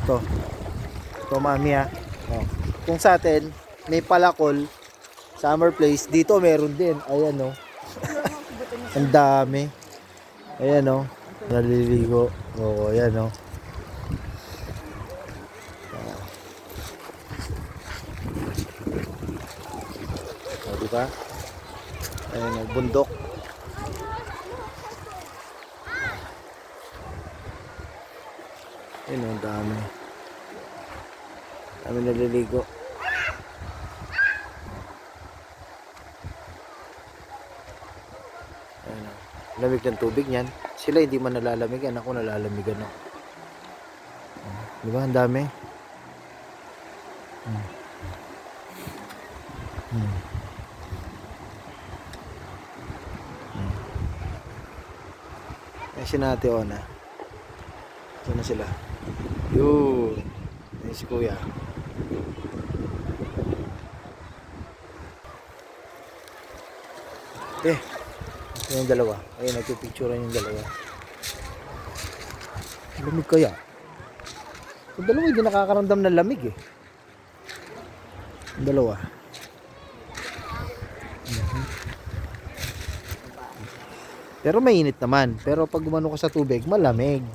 Ito mami ha. Oh. Kung sa atin, may palakol, summer place, dito meron din. Ayan oh. Ang dami. Ayan oh. Naliligo. Oo, ayan oh. O, diba? Ayan oh, bundok. Ayan oh, ang dami. Dami naliligo. Ayan oh. Lamig ng tubig niyan. Sila hindi man nalalamigan. Ako nalalamigan ako. Diba? Ang dami. Ay, sinati Ona. Ito na sila. Yun. Ayun si kuya. Yung dalawa. Ayun, nagpipicturean yung dalawa. Lamig kaya. Yung dalawa hindi nakakaramdam ng lamig eh. Yung dalawa. Pero mainit naman. Pero pag gumano ka sa tubig, malamig.